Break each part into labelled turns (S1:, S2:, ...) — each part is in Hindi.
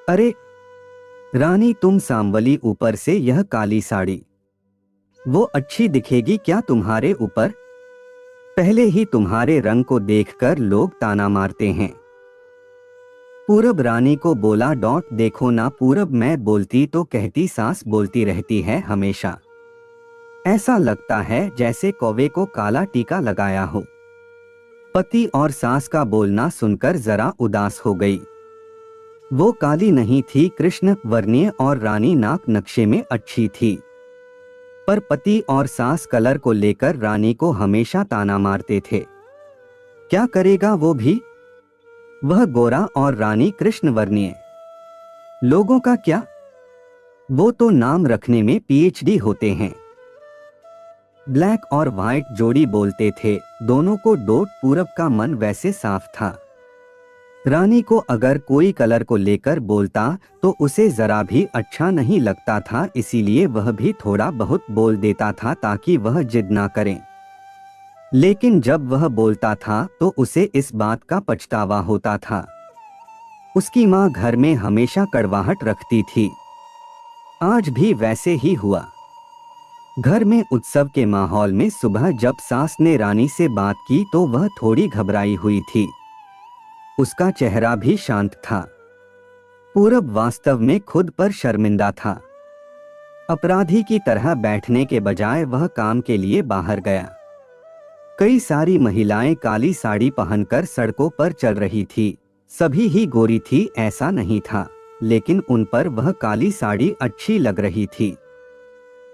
S1: अरे रानी, तुम सांवली, ऊपर से यह काली साड़ी, वो अच्छी दिखेगी क्या तुम्हारे ऊपर? पहले ही तुम्हारे रंग को देखकर लोग ताना मारते हैं। पूरब रानी को बोला, डॉट देखो ना पूरब, मैं बोलती तो कहती सास बोलती रहती है हमेशा। ऐसा लगता है जैसे कौवे को काला टीका लगाया हो। पति और सास का बोलना सुनकर जरा उदास हो गई। वो काली नहीं थी, कृष्ण वर्णीय और रानी नाक नक्शे में अच्छी थी, पर पति और सास कलर को लेकर रानी को हमेशा ताना मारते थे। क्या करेगा वो भी, वह गोरा और रानी कृष्ण वर्णीय। लोगों का क्या, वो तो नाम रखने में पीएचडी होते हैं। ब्लैक और व्हाइट जोड़ी बोलते थे, दोनों को डोट। पूरब का मन वैसे साफ था। रानी को अगर कोई कलर को लेकर बोलता तो उसे जरा भी अच्छा नहीं लगता था, इसीलिए वह भी थोड़ा बहुत बोल देता था ताकि वह जिद ना करें। लेकिन जब वह बोलता था तो उसे इस बात का पछतावा होता था। उसकी माँ घर में हमेशा कड़वाहट रखती थी, आज भी वैसे ही हुआ। घर में उत्सव के माहौल में सुबह जब सास ने रानी से बात की तो वह थोड़ी घबराई हुई थी। उसका चेहरा भी शांत था। पूरब वास्तव में खुद पर शर्मिंदा था। अपराधी की तरह बैठने के बजाय वह काम के लिए बाहर गया। कई सारी महिलाएं काली साड़ी पहनकर सड़कों पर चल रही थी। सभी ही गोरी थी ऐसा नहीं था, लेकिन उन पर वह काली साड़ी अच्छी लग रही थी।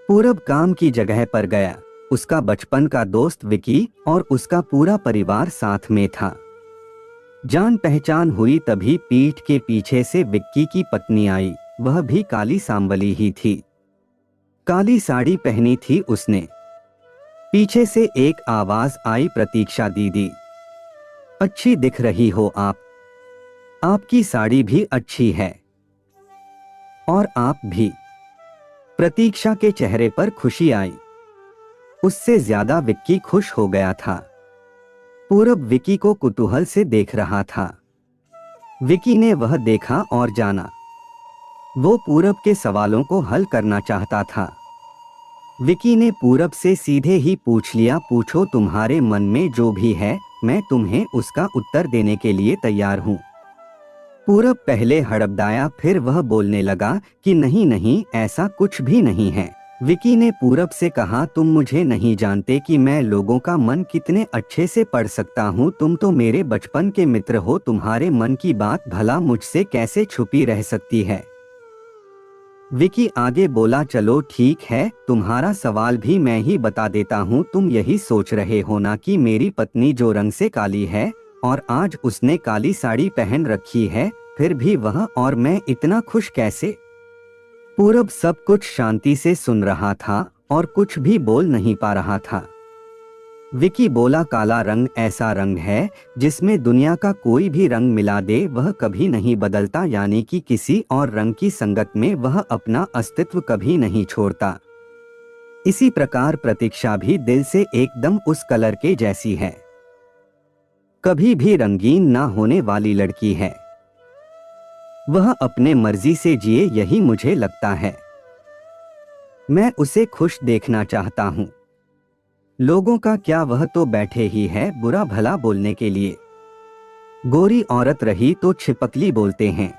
S1: पूरब काम की जगह पर गया। उसका बचपन का दोस्त विकी और उसका पूरा परिवार साथ में था। जान पहचान हुई तभी पीठ के पीछे से विक्की की पत्नी आई। वह भी काली सांवली ही थी। काली साड़ी पहनी थी उसने। पीछे से एक आवाज आई, प्रतीक्षा दीदी, अच्छी दिख रही हो आप। आपकी साड़ी भी अच्छी है और आप भी। प्रतीक्षा के चेहरे पर खुशी आई। उससे ज्यादा विक्की खुश हो गया था। पूरब विकी को कुतूहल से देख रहा था। विकी ने वह देखा और जाना। वो पूरब के सवालों को हल करना चाहता था। विकी ने पूरब से सीधे ही पूछ लिया, पूछो तुम्हारे मन में जो भी है, मैं तुम्हें उसका उत्तर देने के लिए तैयार हूं। पूरब पहले हड़बड़ाया, फिर वह बोलने लगा कि नहीं नहीं, ऐसा कुछ भी नहीं है। विकी ने पूरब से कहा, तुम मुझे नहीं जानते कि मैं लोगों का मन कितने अच्छे से पढ़ सकता हूँ। तुम तो मेरे बचपन के मित्र हो, तुम्हारे मन की बात भला मुझसे कैसे छुपी रह सकती है। विकी आगे बोला, चलो ठीक है, तुम्हारा सवाल भी मैं ही बता देता हूँ। तुम यही सोच रहे हो ना कि मेरी पत्नी जो रंग से काली है और आज उसने काली साड़ी पहन रखी है, फिर भी वह और मैं इतना खुश कैसे? पूरब सब कुछ शांति से सुन रहा था और कुछ भी बोल नहीं पा रहा था। विकी बोला, काला रंग ऐसा रंग है जिसमें दुनिया का कोई भी रंग मिला दे वह कभी नहीं बदलता, यानी कि किसी और रंग की संगत में वह अपना अस्तित्व कभी नहीं छोड़ता। इसी प्रकार प्रतीक्षा भी दिल से एकदम उस कलर के जैसी है, कभी भी रंगीन ना होने वाली लड़की है। वह अपने मर्जी से जिए, यही मुझे लगता है। मैं उसे खुश देखना चाहता हूँ। लोगों का क्या, वह तो बैठे ही है बुरा भला बोलने के लिए। गोरी औरत रही तो छिपकली बोलते हैं,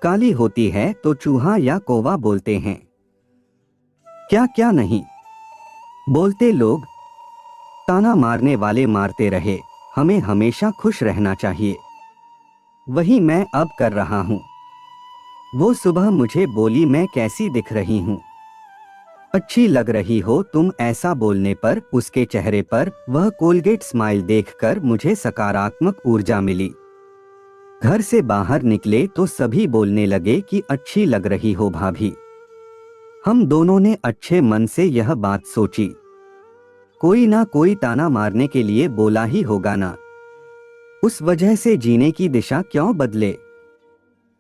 S1: काली होती है तो चूहा या कौवा बोलते हैं। क्या क्या नहीं बोलते लोग। ताना मारने वाले मारते रहे, हमें हमेशा खुश रहना चाहिए। वही मैं अब कर रहा हूँ। वो सुबह मुझे बोली, मैं कैसी दिख रही हूँ? अच्छी लग रही हो तुम। ऐसा बोलने पर उसके चेहरे पर वह कोलगेट स्माइल देखकर मुझे सकारात्मक ऊर्जा मिली। घर से बाहर निकले तो सभी बोलने लगे कि अच्छी लग रही हो भाभी। हम दोनों ने अच्छे मन से यह बात सोची, कोई ना कोई ताना मारने के लिए बोला ही होगा ना, उस वजह से जीने की दिशा क्यों बदले।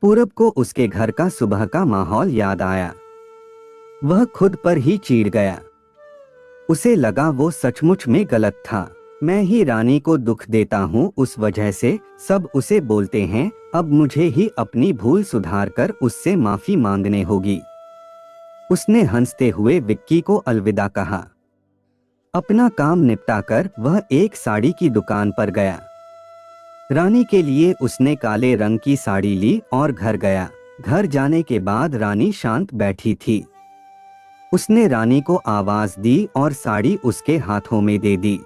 S1: पूरब को उसके घर का सुबह का माहौल याद आया। वह खुद पर ही चिढ़ गया। उसे लगा वो सचमुच में गलत था। मैं ही रानी को दुख देता हूँ, उस वजह से सब उसे बोलते हैं। अब मुझे ही अपनी भूल सुधार कर उससे माफी मांगने होगी। उसने हंसते हुए विक्की को अलविदा कहा। अपना काम निपटाकर वह एक साड़ी की दुकान पर गया। रानी के लिए उसने काले रंग की साड़ी ली और घर गया। घर जाने के बाद रानी शांत बैठी थी। उसने रानी को आवाज दी और साड़ी उसके हाथों में दे दी।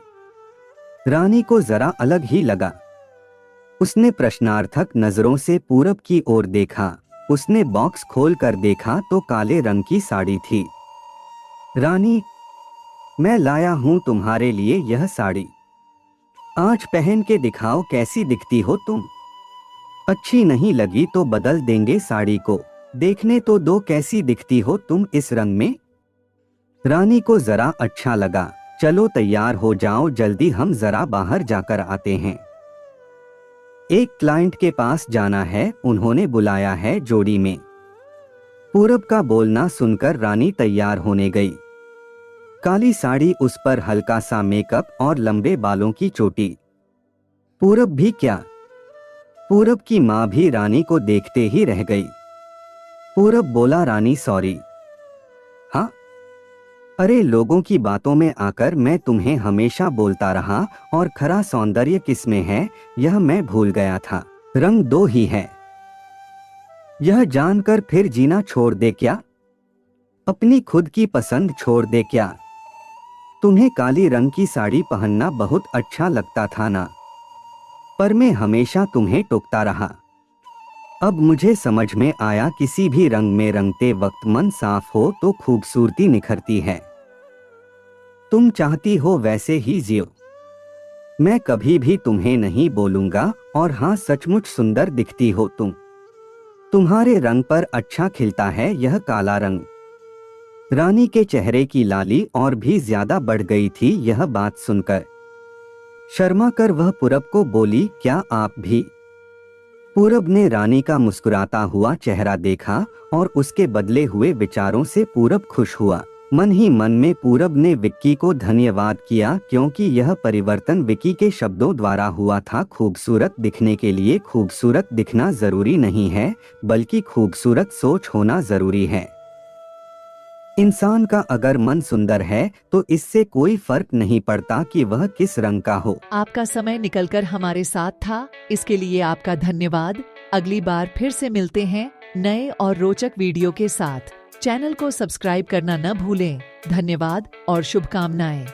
S1: रानी को जरा अलग ही लगा। उसने प्रश्नार्थक नजरों से पूरब की ओर देखा। उसने बॉक्स खोल कर देखा तो काले रंग की साड़ी थी। रानी, मैं लाया हूं तुम्हारे लिए यह साड़ी। आज पहन के दिखाओ कैसी दिखती हो तुम। अच्छी नहीं लगी तो बदल देंगे साड़ी को। देखने तो दो कैसी दिखती हो तुम इस रंग में। रानी को जरा अच्छा लगा। चलो तैयार हो जाओ, जल्दी हम जरा बाहर जाकर आते हैं। एक क्लाइंट के पास जाना है, उन्होंने बुलाया है जोड़ी में। पूरब का बोलना सुनकर रानी तैयार होने गई। काली साड़ी, उस पर हल्का सा मेकअप और लंबे बालों की चोटी। पूरब भी क्या, पूरब की मां भी रानी को देखते ही रह गई। पूरब बोला, रानी सॉरी। हाँ, अरे लोगों की बातों में आकर मैं तुम्हें हमेशा बोलता रहा और खरा सौंदर्य किसमें है यह मैं भूल गया था। रंग दो ही है, यह जानकर फिर जीना छोड़ दे क्या? अपनी खुद की पसंद छोड़ दे क्या? तुम्हें काली रंग की साड़ी पहनना बहुत अच्छा लगता था ना, पर मैं हमेशा तुम्हें टोकता रहा। अब मुझे समझ में आया, किसी भी रंग में रंगते वक्त मन साफ हो तो खूबसूरती निखरती है। तुम चाहती हो वैसे ही जियो। मैं कभी भी तुम्हें नहीं बोलूंगा, और हाँ सचमुच सुंदर दिखती हो तुम। तुम्हारे रंग पर अच्छा खिलता है यह काला रंग। रानी के चेहरे की लाली और भी ज्यादा बढ़ गई थी यह बात सुनकर। शर्मा कर वह पूरब को बोली, क्या आप भी? पूरब ने रानी का मुस्कुराता हुआ चेहरा देखा और उसके बदले हुए विचारों से पूरब खुश हुआ। मन ही मन में पूरब ने विक्की को धन्यवाद किया, क्योंकि यह परिवर्तन विक्की के शब्दों द्वारा हुआ था। खूबसूरत दिखने के लिए खूबसूरत दिखना जरूरी नहीं है, बल्कि खूबसूरत सोच होना जरूरी है। इंसान का अगर मन सुंदर है तो इससे कोई फर्क नहीं पड़ता कि वह किस रंग का हो।
S2: आपका समय निकलकर हमारे साथ था, इसके लिए आपका धन्यवाद। अगली बार फिर से मिलते हैं नए और रोचक वीडियो के साथ। चैनल को सब्सक्राइब करना न भूलें। धन्यवाद और शुभकामनाएं।